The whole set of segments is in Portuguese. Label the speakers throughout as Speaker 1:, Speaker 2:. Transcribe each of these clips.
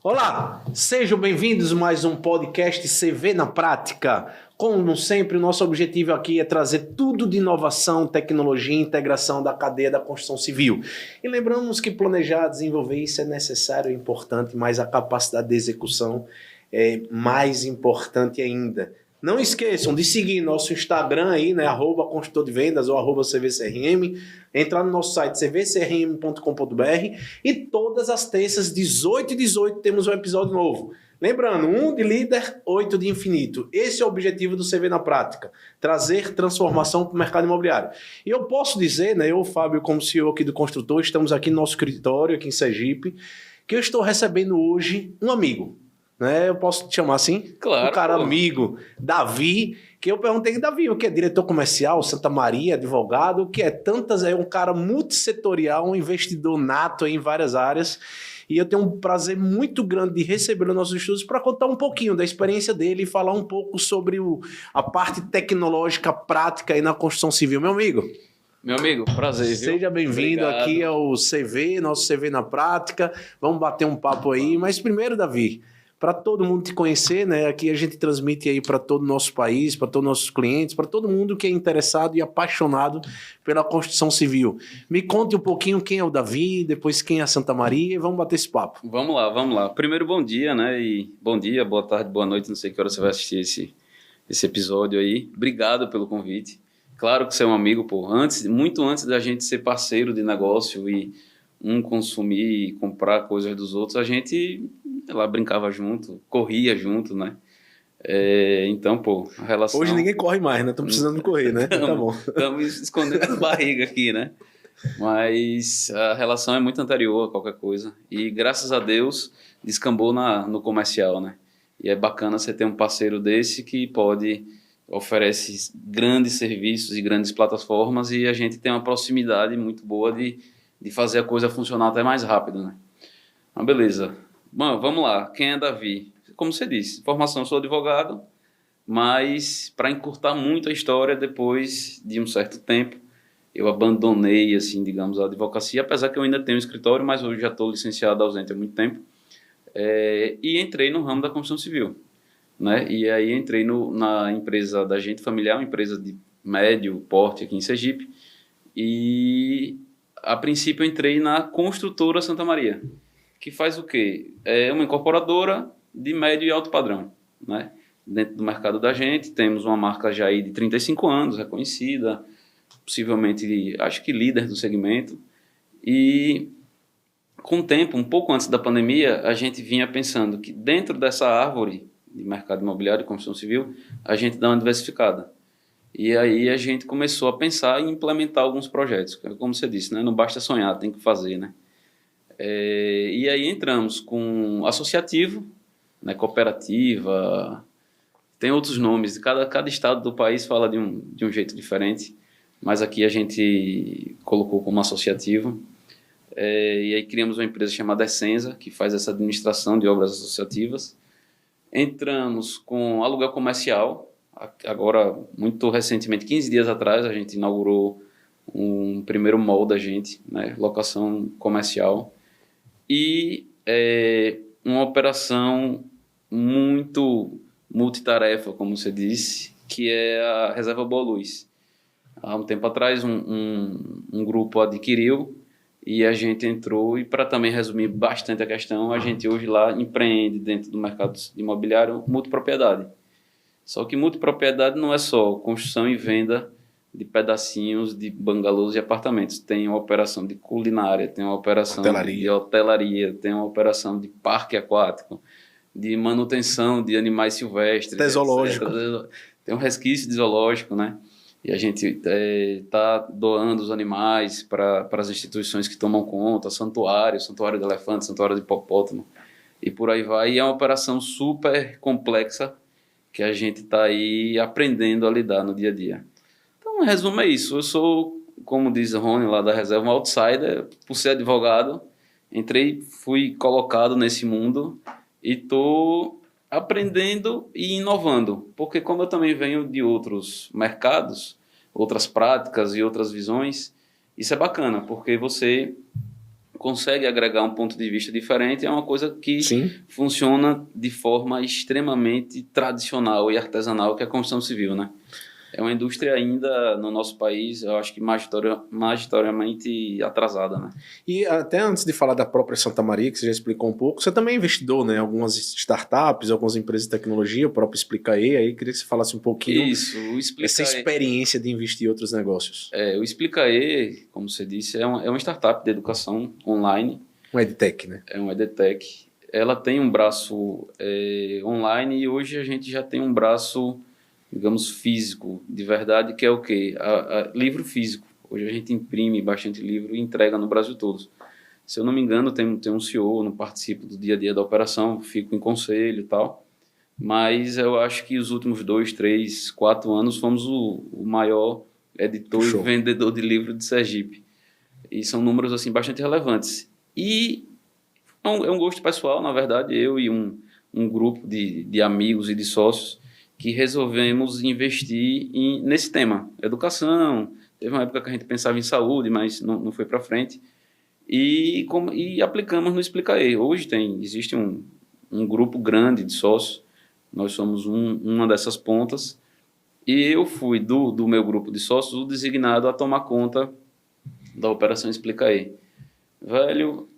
Speaker 1: Olá, sejam bem-vindos a mais um podcast CV na Prática. Como sempre, o nosso objetivo aqui é trazer tudo de inovação, tecnologia e integração da cadeia da construção civil. E lembramos que planejar, desenvolver isso é necessário e importante, mas a capacidade de execução é mais importante ainda. Não esqueçam de seguir nosso Instagram aí, né, @consultor de vendas ou @CVCRM, entrar no nosso site cvcrm.com.br e todas as terças, 18h18, temos um episódio novo. Lembrando, 1 de líder, 8 de infinito. Esse é o objetivo do CV na Prática, trazer transformação para o mercado imobiliário. E eu posso dizer, né, eu, Fábio, como CEO aqui do Construtor, estamos aqui no nosso escritório, aqui em Sergipe, que eu estou recebendo hoje um amigo. Né? Eu posso te chamar assim?
Speaker 2: Claro.
Speaker 1: Um cara amigo, Davi, que eu perguntei, Davi, o que é diretor comercial, Santa Maria, advogado, o que é tantas, é um cara multissetorial, um investidor nato em várias áreas, e eu tenho um prazer muito grande de receber os nossos estudos para contar um pouquinho da experiência dele e falar um pouco sobre a parte tecnológica prática aí na construção civil. Meu amigo,
Speaker 2: prazer, viu?
Speaker 1: Seja bem-vindo aqui ao CV, nosso CV na Prática, vamos bater um papo aí, mas primeiro, Davi, para todo mundo te conhecer, né? Aqui a gente transmite aí para todo o nosso país, para todos os nossos clientes, para todo mundo que é interessado e apaixonado pela construção civil. Me conte um pouquinho quem é o Davi, depois quem é a Santa Maria e vamos bater esse papo.
Speaker 2: Vamos lá. Primeiro, bom dia, né? E bom dia, boa tarde, boa noite, não sei que hora você vai assistir esse episódio aí. Obrigado pelo convite. Claro que você é um amigo, pô. Muito antes da gente ser parceiro de negócio e consumir e comprar coisas dos outros, a gente lá brincava junto, corria junto, né? Então, pô, a relação...
Speaker 1: Hoje ninguém corre mais, né? Estamos precisando correr, né? Tá bom.
Speaker 2: Estamos escondendo a barriga aqui, né? Mas a relação é muito anterior a qualquer coisa. E, graças a Deus, descambou no comercial, né? E é bacana você ter um parceiro desse que oferece grandes serviços e grandes plataformas e a gente tem uma proximidade muito boa de fazer a coisa funcionar até mais rápido, né? Mas beleza. Bom, vamos lá. Quem é Davi? Como você disse, formação, eu sou advogado, mas para encurtar muito a história, depois de um certo tempo, eu abandonei, assim, digamos, a advocacia, apesar que eu ainda tenho um escritório, mas hoje já estou licenciado ausente há muito tempo, e entrei no ramo da construção civil, né? E aí entrei na empresa da Gente Familiar, uma empresa de médio porte aqui em Sergipe, e a princípio eu entrei na Construtora Santa Maria, que faz o quê? É uma incorporadora de médio e alto padrão, né? Dentro do mercado da gente, temos uma marca já aí de 35 anos, reconhecida, possivelmente, acho que líder do segmento. E com o tempo, um pouco antes da pandemia, a gente vinha pensando que dentro dessa árvore de mercado imobiliário e construção civil, a gente dá uma diversificada. E aí a gente começou a pensar em implementar alguns projetos. Como você disse, né? Não basta sonhar, tem que fazer, né? E aí entramos com associativo, né? Cooperativa, tem outros nomes. Cada estado do país fala de um jeito diferente, mas aqui a gente colocou como associativo. E aí criamos uma empresa chamada Essenza, que faz essa administração de obras associativas. Entramos com aluguel comercial. Agora, muito recentemente, 15 dias atrás, a gente inaugurou um primeiro mall da gente, né? Locação comercial. E uma operação muito multitarefa, como você disse, que é a Reserva Boa Luz. Há um tempo atrás, um grupo adquiriu e a gente entrou, e para também resumir bastante a questão, a gente hoje lá empreende dentro do mercado imobiliário multipropriedade. Só que multipropriedade não é só construção e venda de pedacinhos de bangalôs e apartamentos. Tem uma operação de culinária, tem uma operação de hotelaria, tem uma operação de parque aquático, de manutenção de animais silvestres.
Speaker 1: Até zoológico.
Speaker 2: Tem um resquício de zoológico, né? E a gente está doando os animais para as instituições que tomam conta, santuário de elefante, santuário de hipopótamo, e por aí vai. E é uma operação super complexa que a gente está aí aprendendo a lidar no dia a dia. Então, em resumo, é isso. Eu sou, como diz o Rony lá da Reserva, um outsider. Por ser advogado, fui colocado nesse mundo e estou aprendendo e inovando. Porque como eu também venho de outros mercados, outras práticas e outras visões, isso é bacana, porque você consegue agregar um ponto de vista diferente, é uma coisa que
Speaker 1: Sim.
Speaker 2: funciona de forma extremamente tradicional e artesanal, que é a construção civil, né? É uma indústria ainda, no nosso país, eu acho que majoritariamente atrasada, né?
Speaker 1: E até antes de falar da própria Santa Maria, que você já explicou um pouco, você também é investidor, né? Algumas startups, algumas empresas de tecnologia, o próprio Explicae, aí queria que você falasse um pouquinho
Speaker 2: Isso, o
Speaker 1: essa
Speaker 2: Explicae,
Speaker 1: experiência de investir em outros negócios.
Speaker 2: o Explicae, como você disse, é uma startup de educação online,
Speaker 1: Um EdTech, né?
Speaker 2: é um EdTech. Ela tem um braço online e hoje a gente já tem um braço, digamos, físico, de verdade, que é o quê? Livro físico. Hoje a gente imprime bastante livro e entrega no Brasil todo. Se eu não me engano, tem um CEO, não participo do dia a dia da operação, fico em conselho e tal, mas eu acho que os últimos 2, 3, 4 anos fomos o maior editor
Speaker 1: Show.
Speaker 2: e vendedor de livro de Sergipe. E são números assim bastante relevantes. E é um gosto pessoal, na verdade, eu e um grupo de amigos e de sócios que resolvemos investir nesse tema, educação. Teve uma época que a gente pensava em saúde, mas não foi para frente. E aplicamos no Explicae. Hoje existe um grupo grande de sócios, nós somos uma dessas pontas, e eu fui do meu grupo de sócios o designado a tomar conta da operação Explicae. Velho,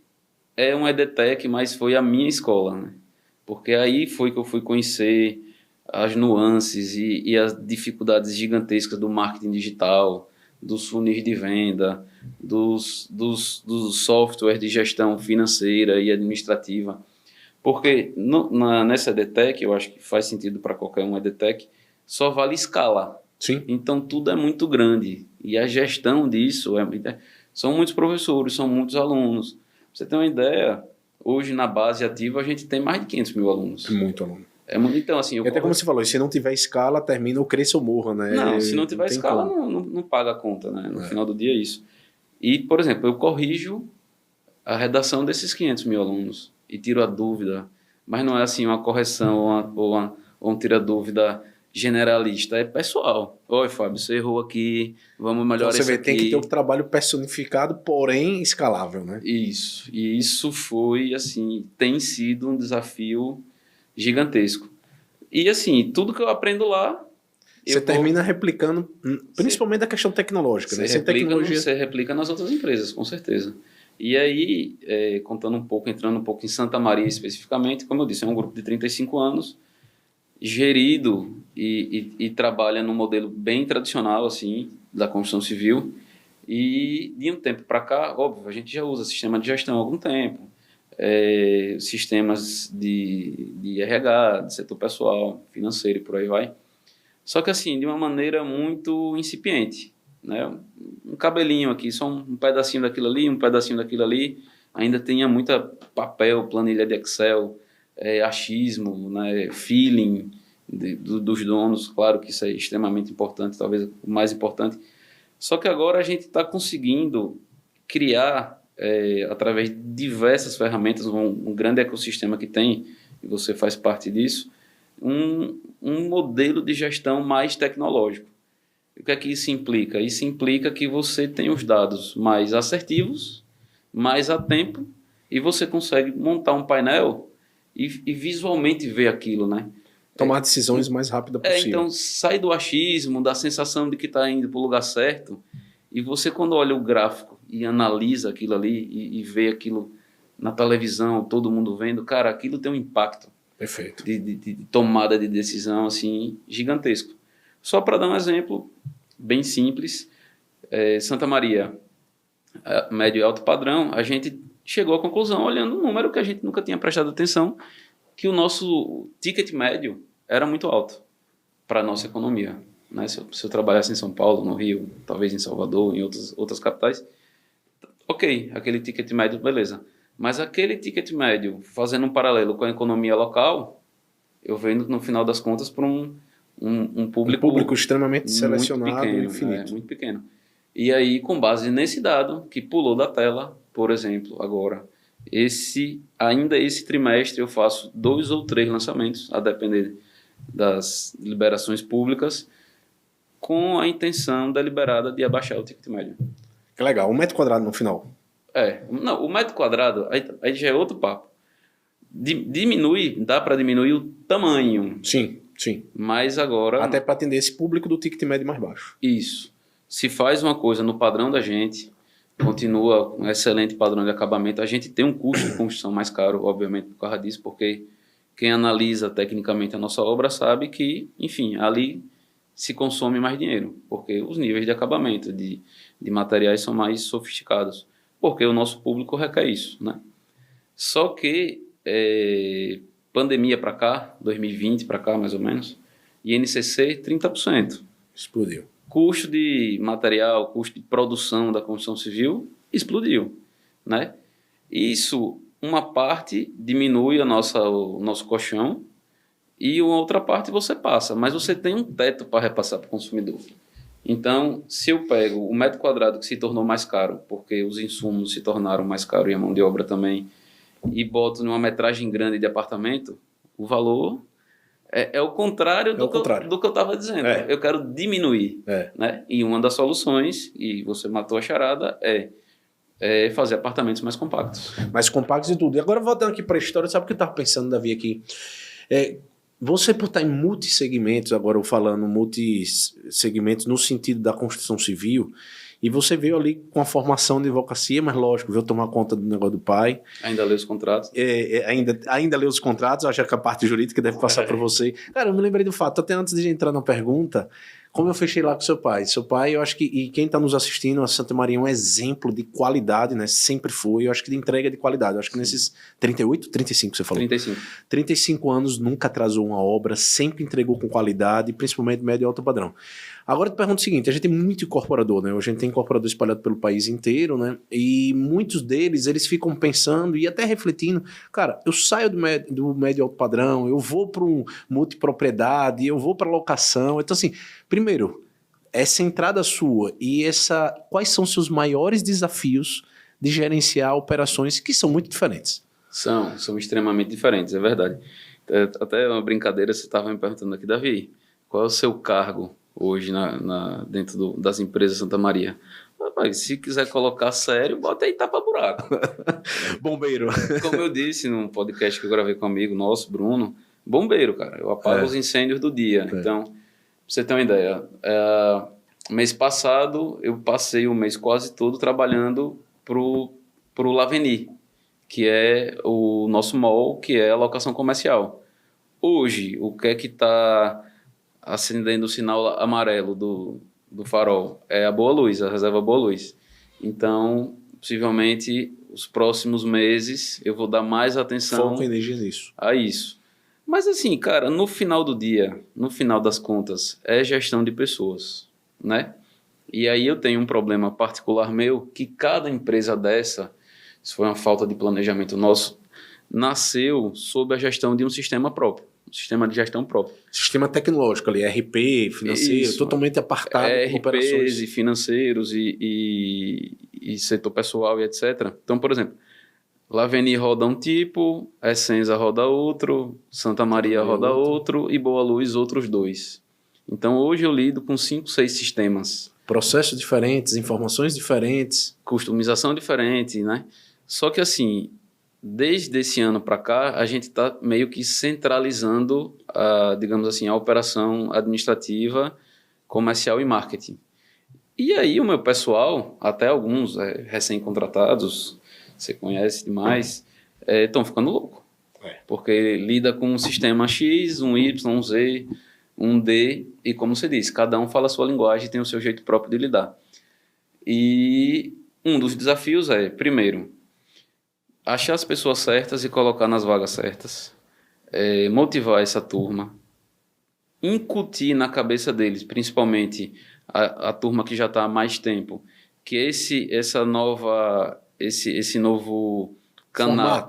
Speaker 2: é um EdTech, mas foi a minha escola, né? Porque aí foi que eu fui conhecer as nuances e as dificuldades gigantescas do marketing digital, dos funis de venda, dos softwares de gestão financeira e administrativa. Porque nessa EdTech, eu acho que faz sentido para qualquer um EdTech, só vale escala.
Speaker 1: Sim.
Speaker 2: Então tudo é muito grande. E a gestão disso são muitos professores, são muitos alunos. Pra você ter uma ideia, hoje na base ativa a gente tem mais de 500 mil alunos.
Speaker 1: É muito aluno.
Speaker 2: Então, assim,
Speaker 1: E até como você falou, se não tiver escala, termina o cresça ou morra, né?
Speaker 2: Não, se não tiver
Speaker 1: tem
Speaker 2: escala,
Speaker 1: como.
Speaker 2: não paga a conta, né? No final do dia é isso. E, por exemplo, eu corrijo a redação desses 500 mil alunos e tiro a dúvida, mas não é assim uma correção ou um tira-dúvida generalista, é pessoal. Oi, Fábio, você errou aqui, vamos melhorar
Speaker 1: Então, você
Speaker 2: isso
Speaker 1: vê,
Speaker 2: aqui.
Speaker 1: tem que ter um trabalho personificado, porém escalável, né?
Speaker 2: Isso, e isso foi, assim, tem sido um desafio gigantesco. E, assim, tudo que eu aprendo lá,
Speaker 1: Você termina replicando, principalmente a questão tecnológica, né?
Speaker 2: Você replica nas outras empresas, com certeza. E aí, entrando um pouco em Santa Maria especificamente, como eu disse, é um grupo de 35 anos, gerido e trabalha num modelo bem tradicional, assim, da construção civil. E de um tempo para cá, óbvio, a gente já usa sistema de gestão há algum tempo, sistemas de RH, de setor pessoal, financeiro e por aí vai. Só que assim, de uma maneira muito incipiente, né? Um cabelinho aqui, só um pedacinho daquilo ali, um pedacinho daquilo ali, ainda tinha muita papel, planilha de Excel, achismo, né? Feeling dos donos, claro que isso é extremamente importante, talvez o mais importante. Só que agora a gente está conseguindo criar, através de diversas ferramentas, um grande ecossistema que tem, e você faz parte disso, um modelo de gestão mais tecnológico. O que é que isso implica? Isso implica que você tem os dados mais assertivos, mais a tempo, e você consegue montar um painel e visualmente ver aquilo, né?
Speaker 1: Tomar decisões o mais rápido possível.
Speaker 2: Então, sai do achismo, da sensação de que está indo para o lugar certo, e você, quando olha o gráfico e analisa aquilo ali e vê aquilo na televisão, todo mundo vendo, cara, aquilo tem um impacto.
Speaker 1: Perfeito.
Speaker 2: De tomada de decisão assim, gigantesco. Só para dar um exemplo bem simples, Santa Maria, médio e alto padrão, a gente chegou à conclusão, olhando um número que a gente nunca tinha prestado atenção, que o nosso ticket médio era muito alto para a nossa economia. Né? Se eu trabalhasse em São Paulo, no Rio, talvez em Salvador, em outras capitais, ok, aquele ticket médio, beleza. Mas aquele ticket médio, fazendo um paralelo com a economia local, eu vendo, no final das contas, para um público
Speaker 1: extremamente selecionado
Speaker 2: pequeno,
Speaker 1: e infinito.
Speaker 2: muito pequeno. E aí, com base nesse dado, que pulou da tela, por exemplo, agora, ainda esse trimestre eu faço 2 ou 3 lançamentos, a depender das liberações públicas, com a intenção deliberada de abaixar o ticket médio.
Speaker 1: Que legal. 1 metro quadrado no final.
Speaker 2: Não, o metro quadrado, aí já é outro papo. Dá para diminuir o tamanho.
Speaker 1: Sim, sim.
Speaker 2: Mas agora...
Speaker 1: Até para atender esse público do ticket médio mais baixo.
Speaker 2: Isso. Se faz uma coisa no padrão da gente, continua um excelente padrão de acabamento, a gente tem um custo de construção mais caro, obviamente, por causa disso, porque quem analisa tecnicamente a nossa obra sabe que, enfim, ali se consome mais dinheiro, porque os níveis de acabamento, de materiais são mais sofisticados, porque o nosso público requer isso, né? Só que, pandemia para cá, 2020 para cá, mais ou menos, INCC, 30%.
Speaker 1: Explodiu.
Speaker 2: Custo de material, custo de produção da construção civil, explodiu, né? Isso, uma parte diminui o nosso colchão e uma outra parte você passa, mas você tem um teto para repassar para o consumidor. Então, se eu pego o metro quadrado que se tornou mais caro, porque os insumos se tornaram mais caros e a mão de obra também, e boto numa metragem grande de apartamento, o valor é o contrário do que eu estava dizendo. Eu quero diminuir. Né? E uma das soluções, e você matou a charada, é fazer apartamentos mais compactos.
Speaker 1: Mais compactos e tudo. E agora, voltando aqui para a história, sabe o que eu estava pensando, Davi, aqui? Você, por estar em multissegmentos, agora eu falando multissegmentos no sentido da construção civil, e você veio ali com a formação de advocacia, mas lógico, veio tomar conta do negócio do pai.
Speaker 2: Ainda lê os contratos?
Speaker 1: Ainda lê os contratos, acho que a parte jurídica deve passar para você. Cara, eu me lembrei do fato, até antes de entrar na pergunta, como eu fechei lá com seu pai. Seu pai, eu acho que, e quem está nos assistindo, a Santa Maria é um exemplo de qualidade, né? Sempre foi, eu acho que de entrega de qualidade. Eu acho que nesses 38, 35 você falou?
Speaker 2: 35.
Speaker 1: 35 anos, nunca atrasou uma obra, sempre entregou com qualidade, principalmente médio e alto padrão. Agora eu te pergunto o seguinte, a gente tem muito incorporador, né? A gente tem incorporador espalhado pelo país inteiro, né? E muitos deles, eles ficam pensando e até refletindo, cara, eu saio do médio e alto padrão, eu vou para um multipropriedade, eu vou para locação. Então assim, primeiro, essa entrada sua e quais são os seus maiores desafios de gerenciar operações que são muito diferentes?
Speaker 2: São extremamente diferentes, é verdade. Até uma brincadeira, você estava me perguntando aqui, Davi, qual é o seu cargo hoje dentro das empresas Santa Maria? Rapaz, se quiser colocar sério, bota aí tapa-buraco.
Speaker 1: Bombeiro.
Speaker 2: Como eu disse num podcast que eu gravei com um amigo nosso, Bruno, bombeiro, cara. Eu apago os incêndios do dia. Então, pra você ter uma ideia, mês passado eu passei o mês quase todo trabalhando pro Laveni, que é o nosso mall, que é a locação comercial. Hoje, o que é que está acendendo o sinal amarelo do farol? É a Boa Luz, a reserva Boa Luz. Então, possivelmente, os próximos meses, eu vou dar mais atenção...
Speaker 1: Foco e energia nisso.
Speaker 2: A isso. Mas assim, cara, no final do dia, no final das contas, é gestão de pessoas, né? E aí eu tenho um problema particular meu, que cada empresa dessa, isso foi uma falta de planejamento nosso, nasceu sob a gestão de um sistema próprio, um sistema de gestão próprio.
Speaker 1: Sistema tecnológico ali, RP, financeiro, isso, totalmente apartado
Speaker 2: com operações. E financeiros e setor pessoal e etc. Então, por exemplo, Laveni roda um tipo, Essenza roda outro, Santa Maria roda outro e Boa Luz outros 2. Então, hoje eu lido com 5, 6 sistemas.
Speaker 1: Processos diferentes, informações diferentes.
Speaker 2: Customização diferente, né? Só que assim, desde esse ano para cá, a gente está meio que centralizando, digamos assim, a operação administrativa, comercial e marketing. E aí o meu pessoal, até alguns recém-contratados, você conhece demais, estão ficando loucos. Porque lida com um sistema X, um Y, um Z, um D, e como você disse, cada um fala a sua linguagem e tem o seu jeito próprio de lidar. E um dos desafios primeiro, achar as pessoas certas e colocar nas vagas certas, motivar essa turma, incutir na cabeça deles, principalmente a turma que já está há mais tempo, que esse novo canal,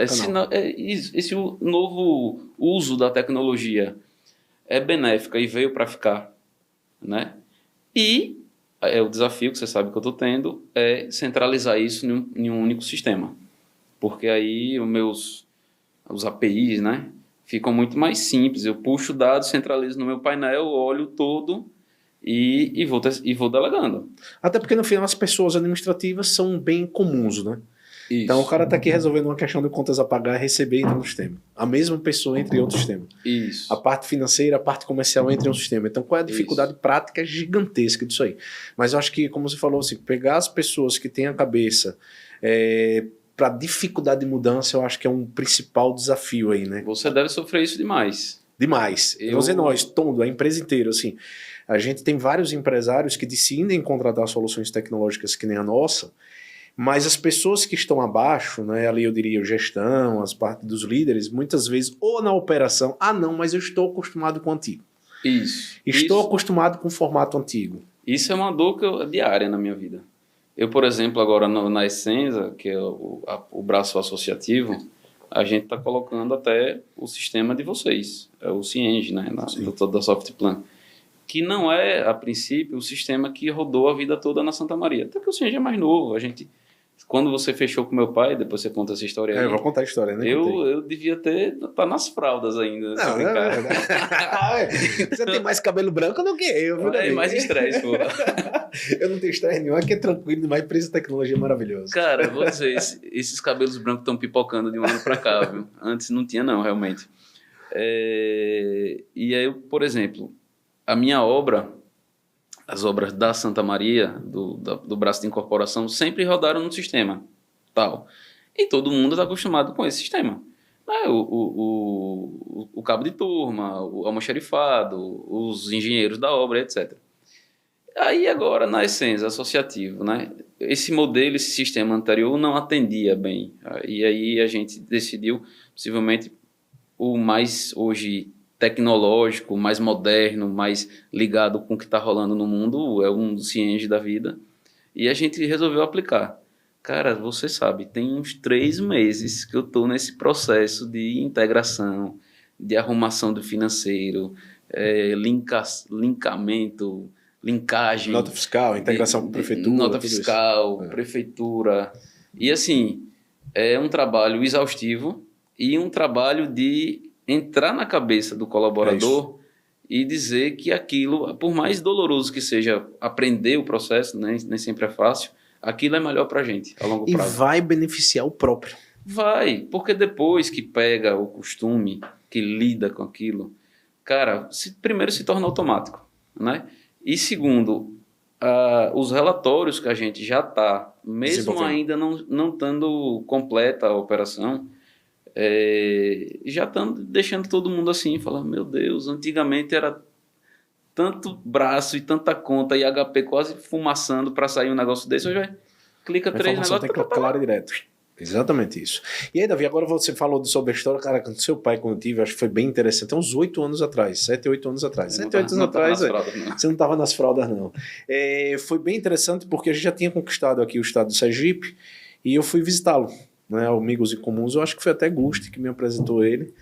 Speaker 2: esse novo uso da tecnologia é benéfica e veio para ficar, né? E o desafio que você sabe que eu estou tendo é centralizar isso em um único sistema, porque aí os APIs, né, ficam muito mais simples. Eu puxo dados, centralizo no meu painel, olho todo e vou delegando.
Speaker 1: Até porque, no final, as pessoas administrativas são bem comuns, né?
Speaker 2: Isso.
Speaker 1: Então, o cara está aqui resolvendo uma questão de contas a pagar e receber entra no sistema. A mesma pessoa entra em outro sistema.
Speaker 2: Isso.
Speaker 1: A parte financeira, a parte comercial entra em um sistema. Então, qual é a dificuldade prática gigantesca disso aí? Mas eu acho que, como você falou, assim, pegar as pessoas que têm a cabeça para dificuldade de mudança, eu acho que é um principal desafio aí, né?
Speaker 2: Você deve sofrer isso demais.
Speaker 1: Demais. Vamos dizer nós, todo, a empresa inteira, assim. A gente tem vários empresários que decidem contratar soluções tecnológicas que nem a nossa, mas as pessoas que estão abaixo, né, ali eu diria gestão, as partes dos líderes, muitas vezes, ou na operação, não, mas eu estou acostumado com o antigo.
Speaker 2: Isso.
Speaker 1: Estou acostumado com o formato antigo.
Speaker 2: Isso é uma dor diária na minha vida. Eu, por exemplo, agora na Essenza, que é o braço associativo, a gente está colocando até o sistema de vocês, é o Cienge, né, da Softplan, que não é, a princípio, o sistema que rodou a vida toda na Santa Maria. Até que o Cienge é mais novo, quando você fechou com meu pai, depois você conta essa história aí.
Speaker 1: Eu vou contar a história, né?
Speaker 2: Eu devia tá nas fraldas ainda.
Speaker 1: Não, você tem mais cabelo branco do que eu.
Speaker 2: É mais estresse, pô.
Speaker 1: Eu não tenho estresse nenhum, aqui é tranquilo demais, por isso a tecnologia é maravilhosa.
Speaker 2: Cara, vou dizer, esses cabelos brancos estão pipocando de um ano pra cá, viu? Antes não tinha não, realmente. E aí, por exemplo, a minha obra, as obras da Santa Maria, do braço de incorporação, sempre rodaram no sistema tal. E todo mundo está acostumado com esse sistema. O cabo de turma, o almoxarifado, os engenheiros da obra, etc. Aí agora, na Essenza, associativo, né? Esse modelo, esse sistema anterior não atendia bem. E aí a gente decidiu, possivelmente, o mais hoje tecnológico, mais moderno, mais ligado com o que está rolando no mundo, é um Cienge da vida, e a gente resolveu aplicar. Cara, você sabe, tem uns 3 meses que eu estou nesse processo de integração, de arrumação do financeiro, linkagem...
Speaker 1: Nota fiscal, integração com prefeitura.
Speaker 2: Nota fiscal, prefeitura. E assim, é um trabalho exaustivo e um trabalho de entrar na cabeça do colaborador e dizer que aquilo, por mais doloroso que seja aprender o processo, nem sempre é fácil, aquilo é melhor para a gente a longo prazo.
Speaker 1: E vai beneficiar o próprio.
Speaker 2: Vai, porque depois que pega o costume, que lida com aquilo, cara, primeiro se torna automático, né? E segundo, os relatórios que a gente já está, mesmo ainda não estando completa a operação, já estão deixando todo mundo assim, falando, meu Deus, antigamente era tanto braço e tanta conta e HP quase fumaçando para sair um negócio desse, hoje clica 3 negócios.
Speaker 1: Tem que clicar direto. Exatamente isso. E aí, Davi, agora você falou sobre a história, cara, com seu pai, quando eu tive, acho que foi bem interessante, uns 8 anos atrás, 7, 8 anos atrás. 7, 8 anos atrás, você não estava nas fraldas, não. Foi bem interessante porque a gente já tinha conquistado aqui o estado do Sergipe e eu fui visitá-lo. Né, Amigos em Comuns, eu acho que foi até Gusti que me apresentou ele,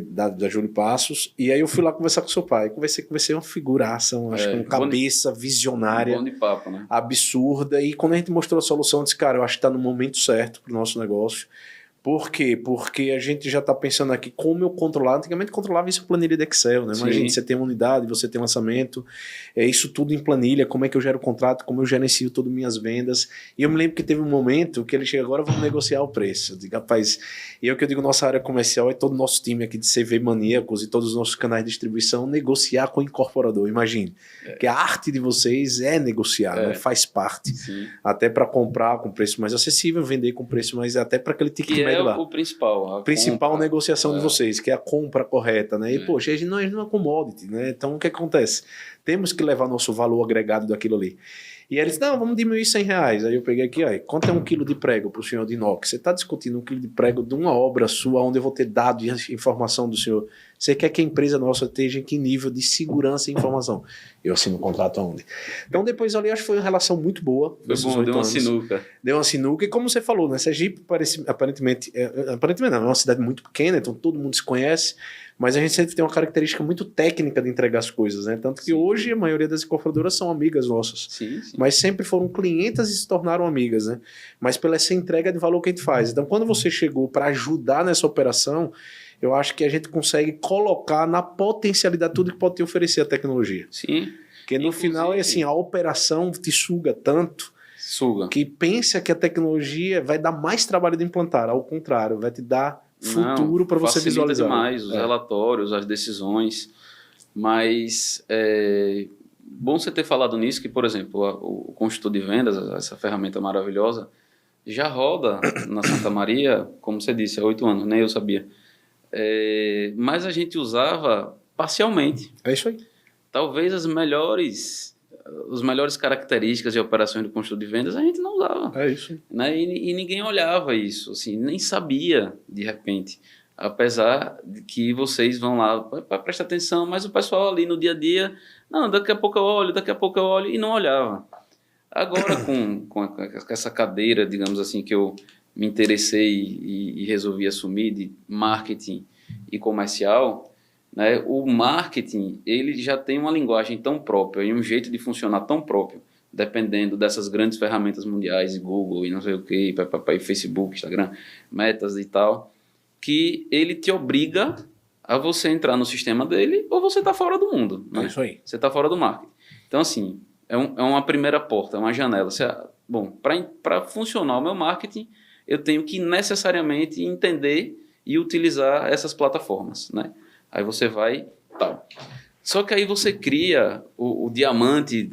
Speaker 1: da Júlio Passos, e aí eu fui lá conversar com seu pai, conversei uma figuraça, acho que uma cabeça visionária,
Speaker 2: bom de papo, né?
Speaker 1: Absurda, e quando a gente mostrou a solução, eu disse, cara, eu acho que está no momento certo para o nosso negócio. Por quê? Porque a gente já está pensando aqui como eu controlar. Antigamente controlava isso em planilha de Excel, né? Imagina, você tem uma unidade, você tem um lançamento, isso tudo em planilha, como é que eu gero o contrato, como eu gerencio todas as minhas vendas. E eu me lembro que teve um momento que ele chega, agora vamos negociar o preço. Eu digo, rapaz, e é o que eu digo, nossa área comercial é todo o nosso time aqui de CV maníacos e todos os nossos canais de distribuição negociar com o incorporador. Imagine, que a arte de vocês é negociar, né? Faz parte. Sim. Até para comprar com preço mais acessível, vender com preço mais, até para aquele ticket
Speaker 2: lá. O principal.
Speaker 1: Principal negociação de vocês, que é a compra correta, né? E, poxa, a gente não é uma commodity, né? Então, o que acontece? Temos que levar nosso valor agregado daquilo ali. E aí eles, não, vamos diminuir R$100. Aí eu peguei aqui, ó, quanto é 1 quilo de prego para o senhor de inox? Você está discutindo 1 quilo de prego de uma obra sua, onde eu vou ter dado e informação do senhor. Você quer que a empresa nossa esteja em que nível de segurança e informação? Eu assino o contrato aonde? Então, depois ali, acho que foi uma relação muito boa.
Speaker 2: Foi bom, deu uma sinuca.
Speaker 1: Deu uma sinuca. E como você falou, né? Sergipe, aparentemente não, é uma cidade muito pequena, então todo mundo se conhece, mas a gente sempre tem uma característica muito técnica de entregar as coisas, né? Tanto que hoje a maioria das incorporadoras são amigas nossas.
Speaker 2: Sim.
Speaker 1: Mas sempre foram clientas e se tornaram amigas, né? Mas pela essa entrega de valor que a gente faz. Então, quando você chegou para ajudar nessa operação, eu acho que a gente consegue colocar na potencialidade tudo que pode te oferecer a tecnologia.
Speaker 2: Sim.
Speaker 1: Porque no final é assim, a operação te suga tanto que pensa que a tecnologia vai dar mais trabalho de implantar. Ao contrário, vai te dar futuro para você visualizar.
Speaker 2: Demais os relatórios, as decisões. Mas é bom você ter falado nisso, que, por exemplo, o consultor de vendas, essa ferramenta maravilhosa, já roda na Santa Maria, como você disse, há 8 anos, nem eu sabia. Mas a gente usava parcialmente.
Speaker 1: É isso aí.
Speaker 2: Talvez as melhores características de operações do consultor de vendas a gente não usava.
Speaker 1: É isso.
Speaker 2: Né? E ninguém olhava isso, assim, nem sabia, de repente. Apesar de que vocês vão lá para prestar atenção, mas o pessoal ali no dia a dia, não, daqui a pouco eu olho, e não olhava. Agora, com essa cadeira, digamos assim, que eu me interessei e resolvi assumir de marketing e comercial, né, o marketing ele já tem uma linguagem tão própria e um jeito de funcionar tão próprio, dependendo dessas grandes ferramentas mundiais, Google e não sei o que, e Facebook, Instagram, metas e tal, que ele te obriga a você entrar no sistema dele ou você está fora do mundo. Né?
Speaker 1: É isso aí.
Speaker 2: Você está fora do marketing. Então, assim, é uma primeira porta, é uma janela. Bom, para funcionar o meu marketing, eu tenho que necessariamente entender e utilizar essas plataformas. Né? Aí você vai tal. Só que aí você cria o diamante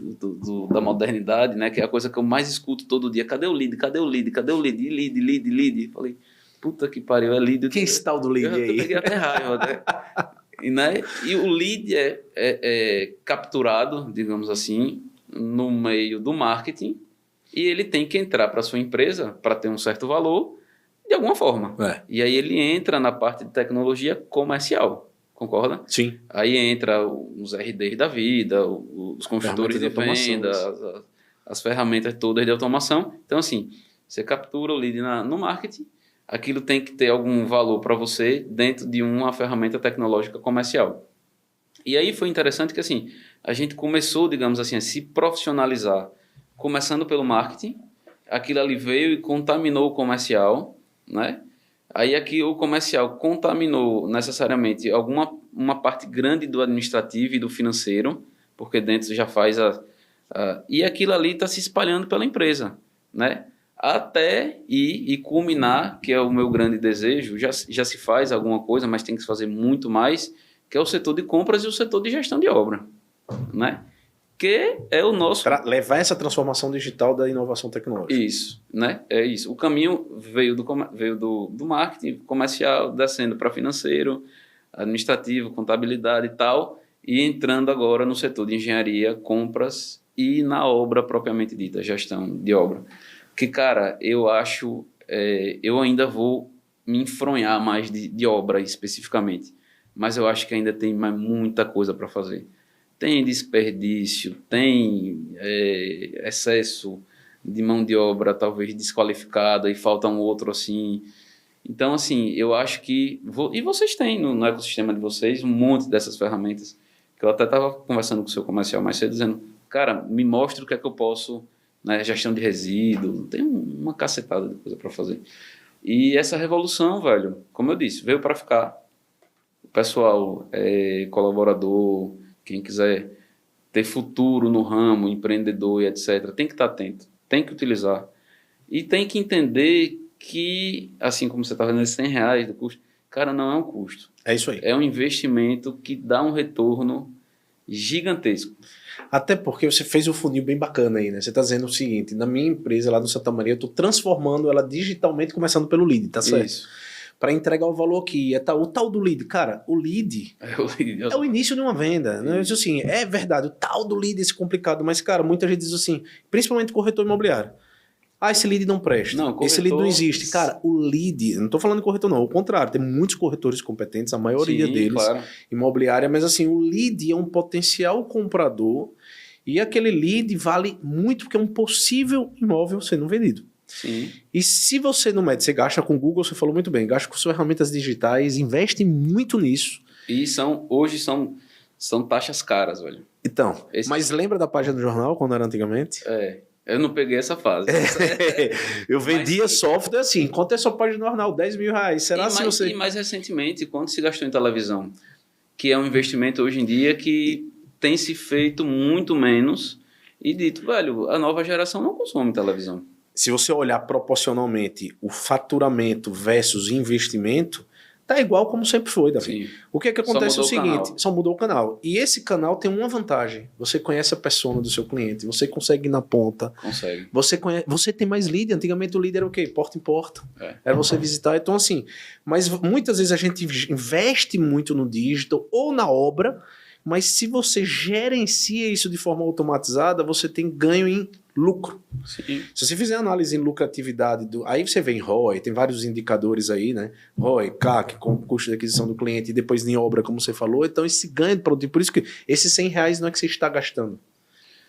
Speaker 2: da modernidade, né? Que é a coisa que eu mais escuto todo dia. Cadê o lead? Cadê o lead? Cadê o lead? Lead. Falei, puta que pariu, é lead.
Speaker 1: Quem está o do lead aí?
Speaker 2: Eu peguei até raiva, né? E o lead é capturado, digamos assim, no meio do marketing e ele tem que entrar para a sua empresa para ter um certo valor de alguma forma. E aí ele entra na parte de tecnologia comercial. Concorda?
Speaker 1: Sim.
Speaker 2: Aí entra os RDs da vida, os consultores de venda, as ferramentas todas de automação. Então, assim, você captura o lead no marketing, aquilo tem que ter algum valor para você dentro de uma ferramenta tecnológica comercial. E aí foi interessante que, assim, a gente começou, digamos assim, a se profissionalizar, começando pelo marketing, aquilo ali veio e contaminou o comercial, né? Aí aqui o comercial contaminou necessariamente uma parte grande do administrativo e do financeiro, porque dentro já faz e aquilo ali está se espalhando pela empresa, né? Até e culminar, que é o meu grande desejo, já se faz alguma coisa, mas tem que se fazer muito mais, que é o setor de compras e o setor de gestão de obra, né? Que é o nosso...
Speaker 1: levar essa transformação digital da inovação tecnológica.
Speaker 2: Isso, né? É isso. O caminho veio do marketing comercial, descendo para financeiro, administrativo, contabilidade e tal, e entrando agora no setor de engenharia, compras e na obra propriamente dita, gestão de obra. Que, cara, eu acho... eu ainda vou me enfronhar mais de obra especificamente, mas eu acho que ainda tem mais muita coisa para fazer. Tem desperdício, tem excesso de mão de obra talvez desqualificada e falta um outro assim. Então, assim, eu acho que... E vocês têm no ecossistema de vocês um monte dessas ferramentas, que eu até estava conversando com o seu comercial mais cedo, dizendo, cara, me mostra o que é que eu posso, né, gestão de resíduo, tem uma cacetada de coisa para fazer. E essa revolução, velho, como eu disse, veio para ficar. O pessoal, colaborador... Quem quiser ter futuro no ramo, empreendedor e etc., tem que estar atento, tem que utilizar. E tem que entender que, assim como você está vendo, esses R$100 do custo, cara, não é um custo.
Speaker 1: É isso aí.
Speaker 2: É um investimento que dá um retorno gigantesco.
Speaker 1: Até porque você fez um funil bem bacana aí, né? Você está dizendo o seguinte, na minha empresa lá no Santa Maria, eu estou transformando ela digitalmente, começando pelo lead, tá certo?
Speaker 2: Isso.
Speaker 1: Para entregar o valor aqui. O tal do lead. Cara, o lead é o início de uma venda. Né? Assim, é verdade, o tal do lead é esse complicado, mas, cara, muita gente diz assim, principalmente corretor imobiliário. Esse lead não presta. Não, esse lead não existe. Cara, o lead, não estou falando de corretor não, ao contrário, tem muitos corretores competentes, a maioria deles, claro, imobiliária, mas assim, o lead é um potencial comprador e aquele lead vale muito porque é um possível imóvel sendo vendido.
Speaker 2: Sim.
Speaker 1: E se você não mede, você gasta com o Google, você falou muito bem, gasta com suas ferramentas digitais, investe muito nisso.
Speaker 2: E hoje são taxas caras, velho.
Speaker 1: Então, mas lembra da página do jornal, quando era antigamente?
Speaker 2: Eu não peguei essa fase.
Speaker 1: Eu vendia software assim, quanto é sua página no jornal? R$10.000. Será assim você...
Speaker 2: E mais recentemente, quanto se gastou em televisão? Que é um investimento hoje em dia que tem se feito muito menos e dito, velho, a nova geração não consome televisão.
Speaker 1: Se você olhar proporcionalmente o faturamento versus investimento, tá igual como sempre foi, Davi.
Speaker 2: Sim.
Speaker 1: O que acontece é o seguinte,
Speaker 2: canal.
Speaker 1: só mudou o canal. E esse canal tem uma vantagem. Você conhece a persona do seu cliente, você consegue ir na ponta.
Speaker 2: Consegue.
Speaker 1: Você tem mais lead. Antigamente o lead era o quê? Porta em porta.
Speaker 2: É.
Speaker 1: Era você visitar. Então assim, mas muitas vezes a gente investe muito no digital ou na obra, mas se você gerencia isso de forma automatizada, você tem ganho em lucro.
Speaker 2: Sim.
Speaker 1: Se você fizer análise em lucratividade, aí você vê em ROI, tem vários indicadores aí, né? ROI, CAC, como custo de aquisição do cliente, e depois em obra, como você falou. Então, esse ganho de produto, por isso que esses R$100 não é que você está gastando.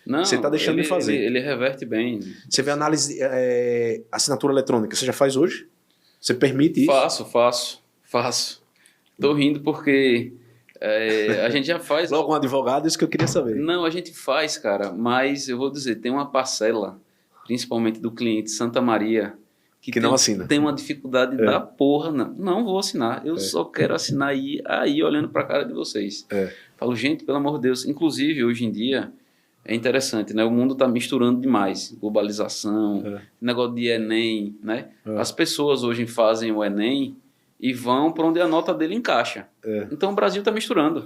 Speaker 2: Não,
Speaker 1: você está deixando de fazer.
Speaker 2: Ele reverte bem.
Speaker 1: Você vê análise, assinatura eletrônica, você já faz hoje? Você permite isso?
Speaker 2: Faço. Tô rindo porque a gente já faz...
Speaker 1: Logo um advogado, isso que eu queria saber.
Speaker 2: Não, a gente faz, cara, mas eu vou dizer, tem uma parcela, principalmente do cliente Santa Maria,
Speaker 1: que não assina.
Speaker 2: Tem uma dificuldade da porra, não vou assinar, eu só quero assinar aí olhando pra cara de vocês. Falo, gente, pelo amor de Deus, inclusive hoje em dia é interessante, né? O mundo tá misturando demais, globalização, negócio de Enem, né? As pessoas hoje fazem o Enem e vão para onde a nota dele encaixa. Então o Brasil está misturando.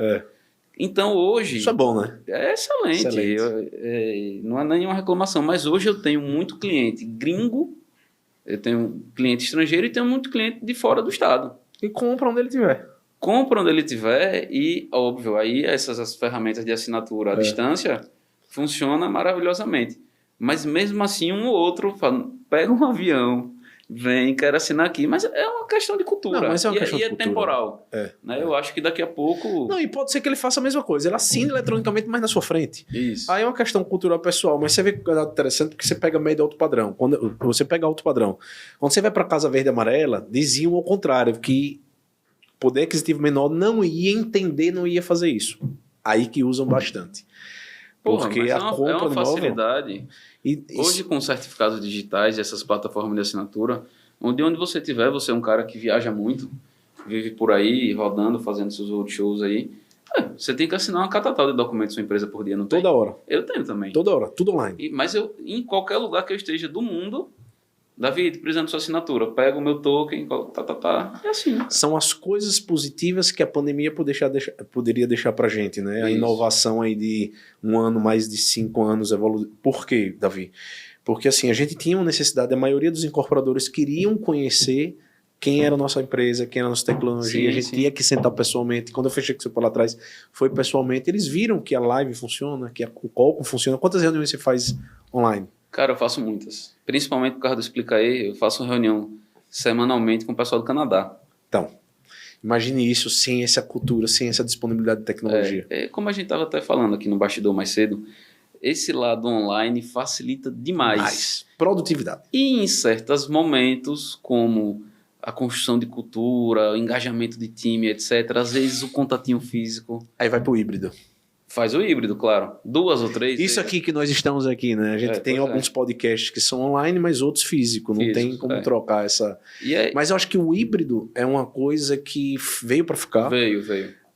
Speaker 2: Então hoje...
Speaker 1: Isso é bom, né?
Speaker 2: É excelente. Não é nenhuma reclamação, mas hoje eu tenho muito cliente gringo, eu tenho cliente estrangeiro e tenho muito cliente de fora do estado.
Speaker 1: E compra onde ele tiver.
Speaker 2: Compra onde ele tiver e, óbvio, aí essas ferramentas de assinatura à distância funcionam maravilhosamente. Mas mesmo assim um ou outro fala, pega um avião, vem, quero assinar aqui. Mas é uma questão de cultura.
Speaker 1: Não, mas é uma questão de cultura.
Speaker 2: Temporal. Né? Eu acho que daqui a pouco...
Speaker 1: Não, e pode ser que ele faça a mesma coisa. Ele assine eletronicamente, mas na sua frente.
Speaker 2: Isso.
Speaker 1: Aí é uma questão cultural pessoal. Mas você vê que é interessante porque você pega média alto padrão. Quando você pega alto padrão. Quando você vai para Casa Verde e Amarela, diziam ao contrário, que poder aquisitivo menor não ia entender, não ia fazer isso. Aí que usam bastante. Porque a compra
Speaker 2: é uma facilidade. Hoje,
Speaker 1: Isso.
Speaker 2: com certificados digitais e essas plataformas de assinatura, onde você estiver, você é um cara que viaja muito, vive por aí, rodando, fazendo seus roadshows aí, você tem que assinar uma catatal de documentos da sua empresa por dia, não tem?
Speaker 1: Toda hora.
Speaker 2: Eu tenho também.
Speaker 1: Toda hora, tudo online.
Speaker 2: Mas em qualquer lugar que eu esteja do mundo, Davi, precisando de sua assinatura, pego o meu token, é assim.
Speaker 1: São as coisas positivas que a pandemia poderia deixar pra gente, né?
Speaker 2: Isso.
Speaker 1: A inovação aí de um ano, mais de 5 anos evoluindo. Por quê, Davi? Porque assim, a gente tinha uma necessidade, a maioria dos incorporadores queriam conhecer quem era a nossa empresa, quem era a nossa tecnologia, a gente tinha que sentar pessoalmente. Quando eu fechei com você por lá atrás, foi pessoalmente. Eles viram que a live funciona, que o call funciona. Quantas reuniões você faz online?
Speaker 2: Cara, eu faço muitas. Principalmente por causa do Explica aí, eu faço reunião semanalmente com o pessoal do Canadá.
Speaker 1: Então, imagine isso sem essa cultura, sem essa disponibilidade de tecnologia.
Speaker 2: Como a gente estava até falando aqui no bastidor mais cedo, esse lado online facilita demais.
Speaker 1: Produtividade.
Speaker 2: E em certos momentos, como a construção de cultura, o engajamento de time, etc., às vezes o contatinho físico...
Speaker 1: Aí vai pro híbrido.
Speaker 2: Faz o híbrido, claro. 2 ou 3.
Speaker 1: Isso aqui que nós estamos aqui, né? A gente tem alguns podcasts que são online, mas outros físicos. Não tem como trocar essa... Mas eu acho que o híbrido é uma coisa que veio para ficar.
Speaker 2: Veio.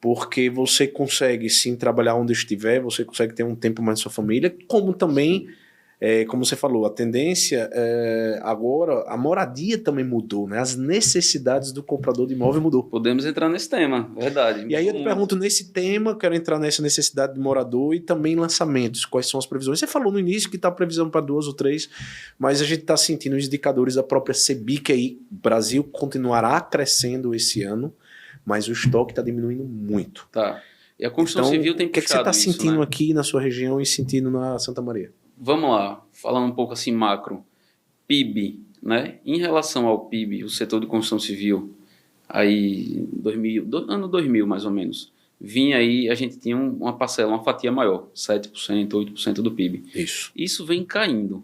Speaker 1: Porque você consegue, sim, trabalhar onde estiver, você consegue ter um tempo mais com sua família, como também, como você falou, a tendência agora, a moradia também mudou, né? As necessidades do comprador de imóvel mudou.
Speaker 2: Podemos entrar nesse tema, verdade.
Speaker 1: E aí eu te pergunto, nesse tema, quero entrar nessa necessidade de morador e também lançamentos, quais são as previsões? Você falou no início que está previsão para 2 ou 3, mas a gente está sentindo os indicadores da própria Sebic aí, o Brasil continuará crescendo esse ano, mas o estoque está diminuindo muito.
Speaker 2: Tá. E a construção civil tem puxado isso,
Speaker 1: o que você está sentindo aqui na sua região e sentindo na Santa Maria?
Speaker 2: Vamos lá, falando um pouco assim macro. PIB, né? Em relação ao PIB, o setor de construção civil, aí ano 2000 mais ou menos, vinha aí, a gente tinha uma parcela, uma fatia maior, 7%, 8% do PIB. Isso vem caindo.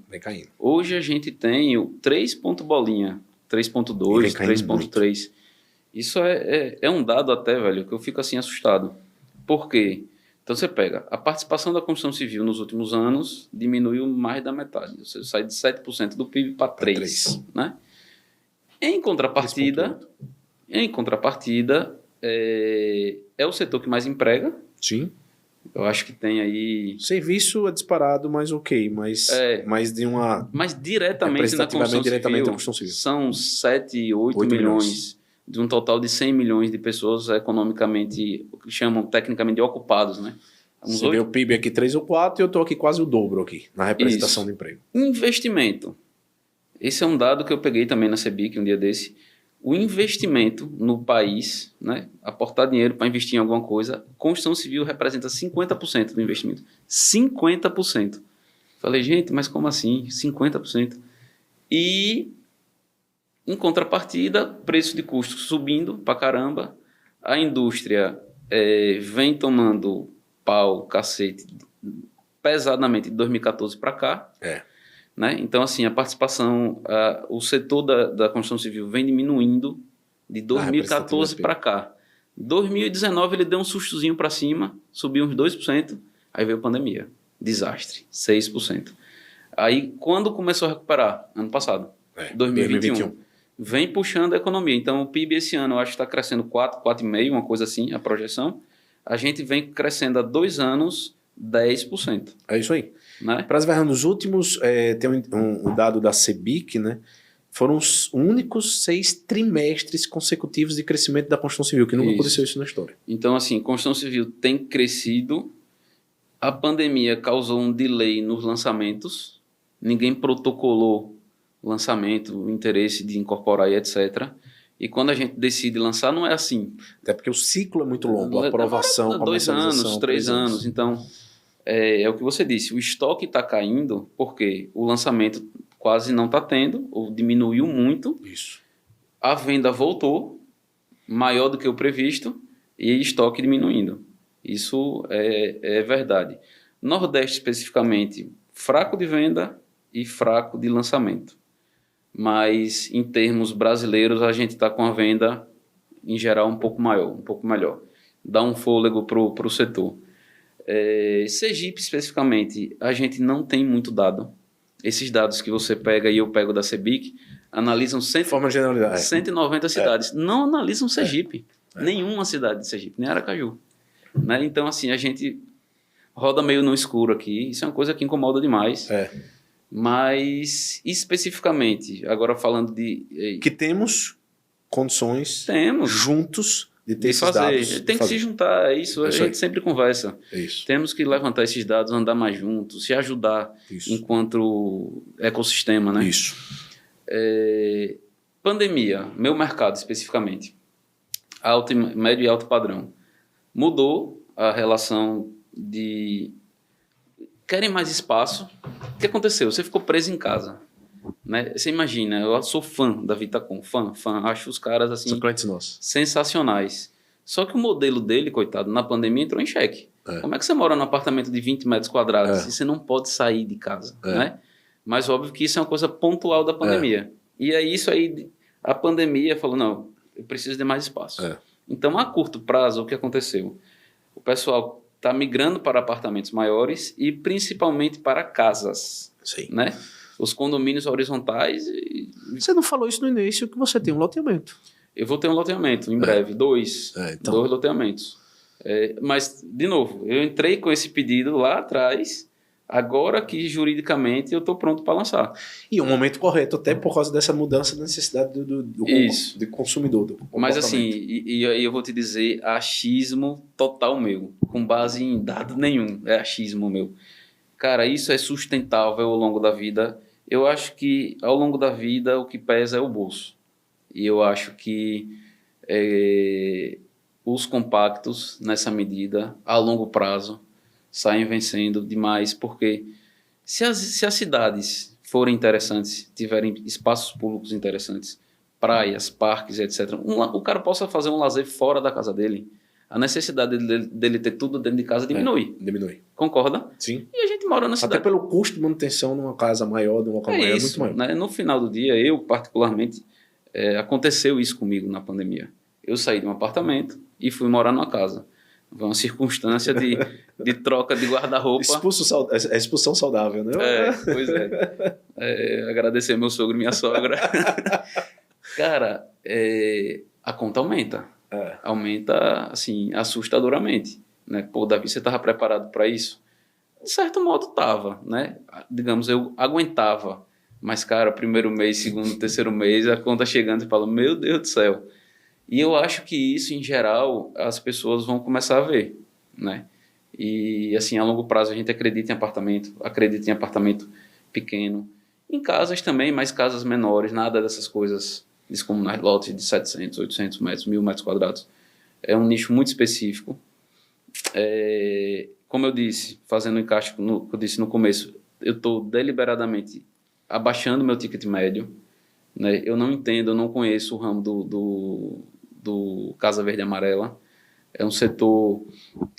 Speaker 2: Hoje a gente tem o 3 ponto bolinha, 3.2, 3.3. Isso é um dado até, velho, que eu fico assim assustado. Por quê? Então você pega, a participação da construção civil nos últimos anos diminuiu mais da metade. Ou seja, sai de 7% do PIB para 3%. Né? Em contrapartida, é o setor que mais emprega.
Speaker 1: Sim.
Speaker 2: Eu acho que tem aí...
Speaker 1: Serviço é disparado, mas ok. Mas de uma...
Speaker 2: Mas diretamente na construção civil são 7, 8 milhões de um total de 100 milhões de pessoas economicamente, o que chamam tecnicamente de ocupados, né?
Speaker 1: Você vê o PIB aqui 3 ou 4 e eu estou aqui quase o dobro aqui, na representação do emprego.
Speaker 2: Investimento. Esse é um dado que eu peguei também na CBIC um dia desse. O investimento no país, né, aportar dinheiro para investir em alguma coisa, construção civil representa 50% do investimento. 50%. Falei, gente, mas como assim? 50%. E, em contrapartida, preço de custo subindo para caramba. A indústria vem tomando pau, cacete, pesadamente de 2014 para cá. Né? Então, assim, a participação, o setor da construção civil vem diminuindo de 2014 para cá. 2019 ele deu um sustozinho para cima, subiu uns 2%, aí veio a pandemia. Desastre, 6%. Aí, quando começou a recuperar? Ano passado, 2021. Vem puxando a economia. Então, o PIB esse ano eu acho que está crescendo 4,5%, uma coisa assim, a projeção. A gente vem crescendo há 2 anos 10%.
Speaker 1: É isso aí.
Speaker 2: Né?
Speaker 1: Para as verdades, nos últimos, tem um dado da CBIC, né? Foram os únicos 6 trimestres consecutivos de crescimento da construção civil, que nunca aconteceu isso na história.
Speaker 2: Então, assim, construção civil tem crescido, a pandemia causou um delay nos lançamentos, ninguém protocolou o lançamento, o interesse de incorporar e etc. E quando a gente decide lançar, não é assim.
Speaker 1: Até porque o ciclo é muito longo, a aprovação,
Speaker 2: 2 anos, 3 anos. Então, é o que você disse, o estoque está caindo porque o lançamento quase não está tendo, ou diminuiu muito.
Speaker 1: Isso.
Speaker 2: A venda voltou, maior do que o previsto, e estoque diminuindo. Isso é verdade. Nordeste, especificamente, fraco de venda e fraco de lançamento. Mas, em termos brasileiros, a gente está com a venda, em geral, um pouco maior, um pouco melhor. Dá um fôlego para o setor. Sergipe, especificamente, a gente não tem muito dado. Esses dados que você pega e eu pego da CBIC, analisam 190 cidades. Não analisam Sergipe. Nenhuma cidade de Sergipe, nem Aracaju. Né? Então, assim, a gente roda meio no escuro aqui. Isso é uma coisa que incomoda demais. Mas, especificamente, agora falando de...
Speaker 1: Que temos condições juntos de ter
Speaker 2: esses dados. Tem que se juntar, a gente sempre conversa. Temos que levantar esses dados, andar mais juntos, se ajudar enquanto ecossistema, né? Pandemia, meu mercado especificamente, médio e alto padrão, mudou a relação de... Querem mais espaço. O que aconteceu? Você ficou preso em casa. Né? Você imagina, eu sou fã da Vitacom, fã, acho os caras assim,
Speaker 1: são clientes nossos,
Speaker 2: sensacionais. Só que o modelo dele, coitado, na pandemia entrou em xeque. Como é que você mora num apartamento de 20 metros quadrados e você não pode sair de casa? Né? Mas óbvio que isso é uma coisa pontual da pandemia. E aí isso aí, a pandemia falou, não, eu preciso de mais espaço. Então, a curto prazo, o que aconteceu? O pessoal está migrando para apartamentos maiores e principalmente para casas. Né? Os condomínios horizontais...
Speaker 1: Você não falou isso no início, que você tem um loteamento.
Speaker 2: Eu vou ter um loteamento, em breve, 2 loteamentos. Mas, de novo, eu entrei com esse pedido lá atrás, agora que juridicamente eu estou pronto para lançar.
Speaker 1: E o momento correto, até por causa dessa mudança da necessidade do consumidor.
Speaker 2: Mas assim, e eu vou te dizer, achismo total meu, com base em dado nenhum, é achismo meu. Cara, isso é sustentável ao longo da vida. Eu acho que ao longo da vida o que pesa é o bolso. E eu acho que os compactos, nessa medida, a longo prazo, saem vencendo demais, porque se as cidades forem interessantes, tiverem espaços públicos interessantes, praias, parques, etc., o cara possa fazer um lazer fora da casa dele, a necessidade dele ter tudo dentro de casa diminui. Concorda?
Speaker 1: Sim.
Speaker 2: E a gente mora na cidade.
Speaker 1: Até pelo custo de manutenção numa casa maior, de um local maior,
Speaker 2: isso,
Speaker 1: é muito maior.
Speaker 2: Né? No final do dia, eu particularmente, aconteceu isso comigo na pandemia. Eu saí de um apartamento e fui morar numa casa. Foi uma circunstância de troca de guarda-roupa.
Speaker 1: Expulsão saudável, né?
Speaker 2: Pois é. Agradecer meu sogro e minha sogra. Cara, a conta aumenta. Aumenta, assim, assustadoramente. Né? Pô, Davi, você estava preparado para isso? De certo modo, estava, né? Digamos, eu aguentava. Mas, cara, primeiro mês, segundo, terceiro mês, a conta chegando e fala, meu Deus do céu. E eu acho que isso, em geral, as pessoas vão começar a ver, né? E, assim, a longo prazo, a gente acredita em apartamento pequeno. Em casas também, mas casas menores, nada dessas coisas descomunais, lotes de 700, 800 metros, 1.000 metros quadrados. É um nicho muito específico. Como eu disse, fazendo o encaixe que eu disse no começo, eu estou deliberadamente abaixando meu ticket médio, né? Eu não conheço o ramo do Casa Verde e Amarela. É um setor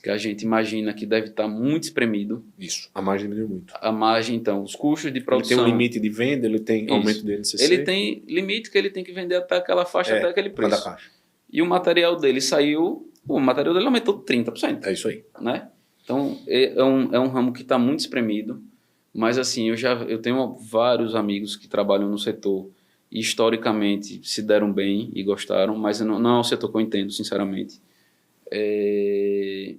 Speaker 2: que a gente imagina que deve estar muito espremido.
Speaker 1: Isso, a margem diminuiu muito.
Speaker 2: A margem, então, os custos de produção...
Speaker 1: Ele tem um limite de venda, ele tem aumento do INCC.
Speaker 2: Ele tem limite que ele tem que vender até aquela faixa, até aquele preço.
Speaker 1: Cada caixa.
Speaker 2: E o material dele saiu... O material dele aumentou 30%.
Speaker 1: É isso aí.
Speaker 2: Né? Então, é um ramo que está muito espremido. Mas, assim, eu tenho vários amigos que trabalham no setor e, historicamente, se deram bem e gostaram, mas não é um setor que eu entendo, sinceramente. E,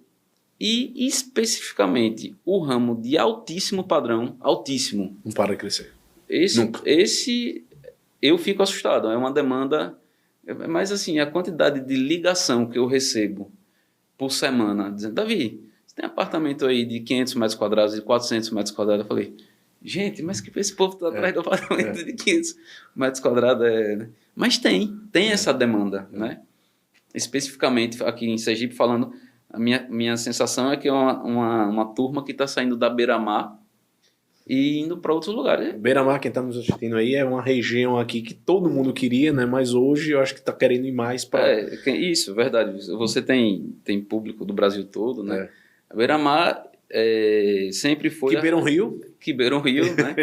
Speaker 2: especificamente, o ramo de altíssimo padrão, altíssimo.
Speaker 1: Não para de crescer.
Speaker 2: Esse eu fico assustado. É uma demanda... Mas, assim, a quantidade de ligação que eu recebo por semana, dizendo, Davi, você tem apartamento aí de 500 metros quadrados, de 400 metros quadrados? Eu falei, gente, mas que esse povo está atrás do apartamento de 500 metros quadrados? Mas tem essa demanda, né? Especificamente aqui em Sergipe, falando, a minha sensação é que é uma turma que está saindo da Beira-Mar e indo para outros lugares.
Speaker 1: Beira-Mar, quem está nos assistindo aí, é uma região aqui que todo mundo queria, né? Mas hoje eu acho que está querendo ir mais para...
Speaker 2: Isso, verdade. Você tem público do Brasil todo, né? A Beira-Mar sempre foi...
Speaker 1: Que Beira um Rio.
Speaker 2: Que Beira um Rio, né?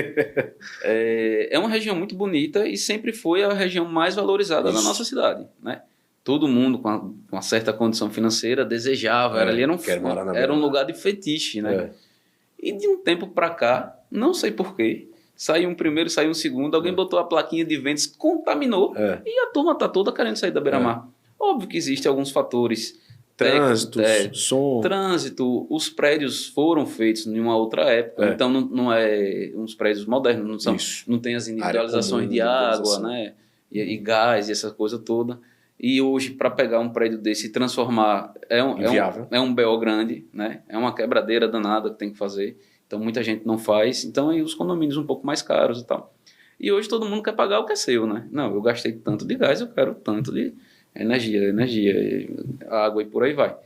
Speaker 2: É uma região muito bonita e sempre foi a região mais valorizada da nossa cidade, né? Todo mundo com uma certa condição financeira desejava. Era um lugar de fetiche, né? E de um tempo para cá, não sei porquê, saiu um primeiro, saiu um segundo, alguém botou a plaquinha de vendas, contaminou, e a turma está toda querendo sair da Beira-Mar. Óbvio que existem alguns fatores.
Speaker 1: Trânsito, som.
Speaker 2: Trânsito, os prédios foram feitos em uma outra época, então não é uns prédios modernos, não tem as individualizações de água, né? E gás e essa coisa toda. E hoje, para pegar um prédio desse e transformar, é um BO grande, né? É uma quebradeira danada que tem que fazer. Então, muita gente não faz. Então, aí os condomínios um pouco mais caros e tal. E hoje todo mundo quer pagar o que é seu, né? Não, eu gastei tanto de gás, eu quero tanto de energia, água e por aí vai.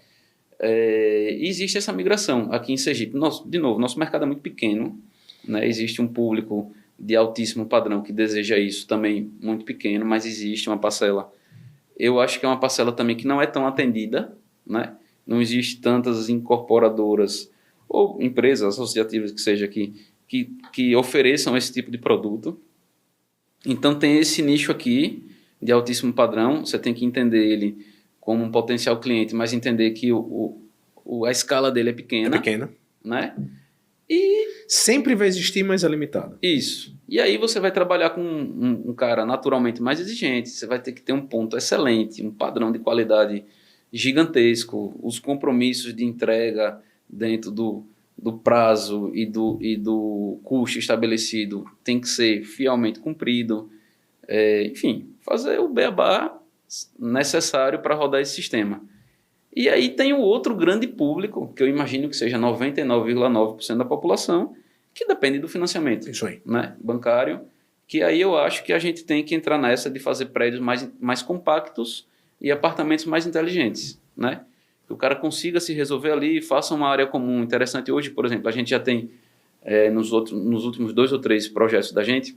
Speaker 2: Existe essa migração aqui em Sergipe. De novo, nosso mercado é muito pequeno, né? Existe um público de altíssimo padrão que deseja isso também muito pequeno, mas existe uma parcela. Eu acho que é uma parcela também que não é tão atendida, né? Não existe tantas incorporadoras ou empresas associativas que seja que ofereçam esse tipo de produto. Então tem esse nicho aqui de altíssimo padrão, você tem que entender ele como um potencial cliente, mas entender que a escala dele é pequena.
Speaker 1: É pequena.
Speaker 2: Né? E
Speaker 1: sempre vai existir, mas é limitado.
Speaker 2: Isso. E aí você vai trabalhar com um cara naturalmente mais exigente, você vai ter que ter um ponto excelente, um padrão de qualidade gigantesco, os compromissos de entrega dentro do prazo e do custo estabelecido tem que ser fielmente cumprido. Enfim, fazer o beabá necessário para rodar esse sistema. E aí tem o outro grande público, que eu imagino que seja 99,9% da população, que depende do financiamento.
Speaker 1: Isso aí.
Speaker 2: Né, bancário, que aí eu acho que a gente tem que entrar nessa de fazer prédios mais compactos e apartamentos mais inteligentes, né? Que o cara consiga se resolver ali, faça uma área comum interessante. Hoje, por exemplo, a gente já tem, nos últimos 2 ou 3 projetos da gente,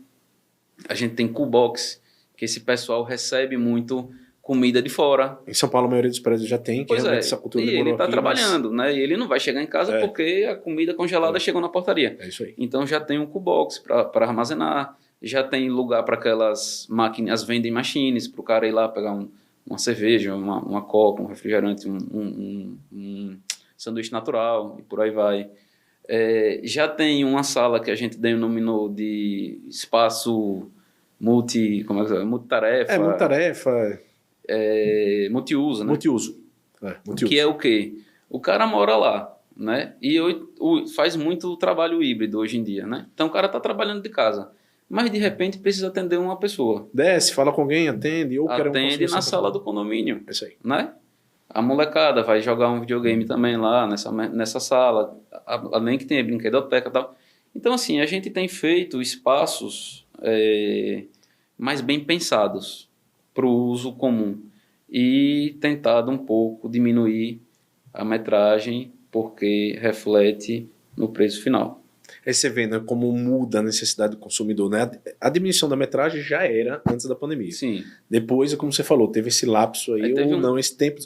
Speaker 2: a gente tem coolbox, que esse pessoal recebe muito comida de fora.
Speaker 1: Em São Paulo, a maioria dos prédios já tem, que realmente essa cultura
Speaker 2: demorou aqui. E ele está trabalhando,
Speaker 1: mas...
Speaker 2: né? E ele não vai chegar em casa porque a comida congelada chegou na portaria.
Speaker 1: É isso aí.
Speaker 2: Então já tem um coolbox para armazenar, já tem lugar para aquelas máquinas, as vending machines, para o cara ir lá pegar um uma cerveja, uma coca, um refrigerante, um sanduíche natural e por aí vai. Já tem uma sala que a gente denominou de espaço multitarefa.
Speaker 1: Multitarefa.
Speaker 2: Multiuso, né?
Speaker 1: Multiuso.
Speaker 2: Que é o quê? O cara mora lá, né? E faz muito trabalho híbrido hoje em dia, né? Então o cara está trabalhando de casa, mas de repente precisa atender uma pessoa.
Speaker 1: Desce, fala com alguém, atende. Ou
Speaker 2: atende na sala do condomínio.
Speaker 1: É isso aí.
Speaker 2: Né? A molecada vai jogar um videogame também lá nessa sala, além que tem a brinquedoteca e tal. Então, assim, a gente tem feito espaços mais bem pensados para o uso comum e tentado um pouco diminuir a metragem porque reflete no preço final.
Speaker 1: Aí você vê, né, como muda a necessidade do consumidor, né? A diminuição da metragem já era antes da pandemia.
Speaker 2: Sim.
Speaker 1: Depois, como você falou, teve esse lapso aí, esse tempo,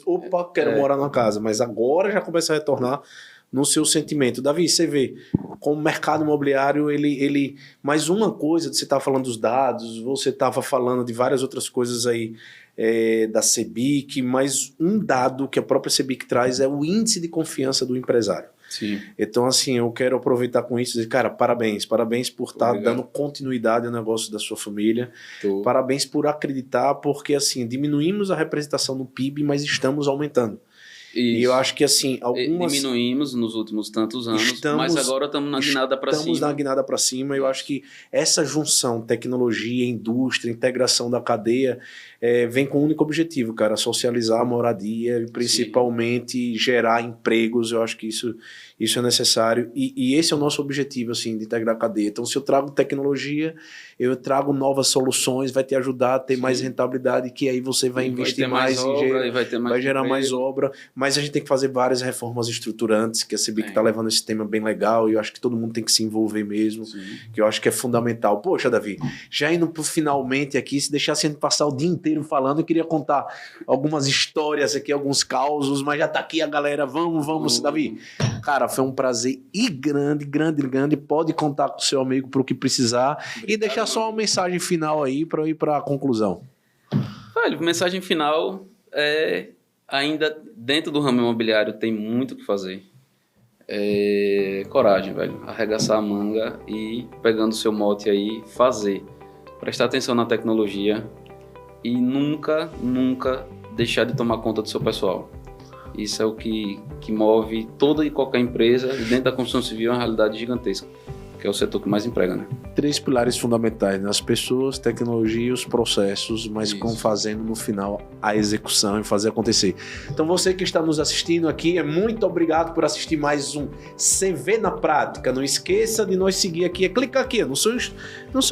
Speaker 1: quero morar numa casa, mas agora já começa a retornar no seu sentimento. Davi, você vê, como o mercado imobiliário, ele mais uma coisa, você estava falando dos dados, você estava falando de várias outras coisas aí, da CEBIC, mas um dado que a própria CEBIC traz é o índice de confiança do empresário.
Speaker 2: Sim.
Speaker 1: Então, assim, eu quero aproveitar com isso e dizer, cara, parabéns por estar dando continuidade ao negócio da sua família. Parabéns por acreditar, porque, assim, diminuímos a representação no PIB, mas estamos aumentando. Isso. E eu acho que, assim,
Speaker 2: diminuímos nos últimos tantos anos, mas agora estamos na guinada para cima.
Speaker 1: Estamos na guinada para cima. Eu acho que essa junção, tecnologia, indústria, integração da cadeia, vem com um único objetivo, cara, socializar a moradia e principalmente gerar empregos. Eu acho que isso é necessário e esse é o nosso objetivo, assim, de integrar a cadeia. Então, se eu trago tecnologia, eu trago novas soluções, vai te ajudar a ter mais rentabilidade, que aí você vai investir mais
Speaker 2: obra,
Speaker 1: vai gerar mais obra, mas a gente tem que fazer várias reformas estruturantes, que a CEBIC está levando esse tema bem legal e eu acho que todo mundo tem que se envolver mesmo, que eu acho que é fundamental. Poxa, Davi, já indo pro finalmente aqui, se deixasse a gente passar o dia inteiro falando, eu queria contar algumas histórias aqui, alguns causos, mas já tá aqui a galera, vamos, Davi. Cara, foi um prazer e grande, pode contar com o seu amigo para o que precisar. Obrigado, e deixar só uma mensagem final aí para ir para a conclusão.
Speaker 2: Velho, mensagem final ainda dentro do ramo imobiliário tem muito o que fazer. Coragem, velho, arregaçar a manga e pegando o seu mote aí, fazer. Prestar atenção na tecnologia e nunca deixar de tomar conta do seu pessoal. Isso é o que move toda e qualquer empresa, e dentro da construção civil é uma realidade gigantesca, que é o setor que mais emprega, né? 3 pilares fundamentais, né? As pessoas, tecnologia e os processos, mas com fazendo no final a execução e fazer acontecer. Então você que está nos assistindo aqui, muito obrigado por assistir mais um CV na Prática. Não esqueça de nos seguir aqui, clica aqui, eu não sou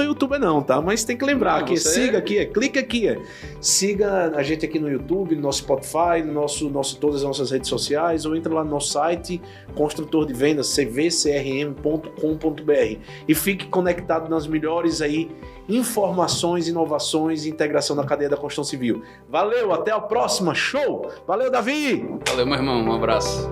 Speaker 2: youtuber não, tá? Mas tem que lembrar que siga aqui, clica aqui, siga a gente aqui no YouTube, no nosso Spotify, no todas as nossas redes sociais, ou entra lá no nosso site, construtor de vendas, cvcrm.com.br, e fique conectado nas melhores aí informações, inovações e integração na cadeia da construção civil. Valeu, até a próxima, show! Valeu, Davi! Valeu, meu irmão, um abraço.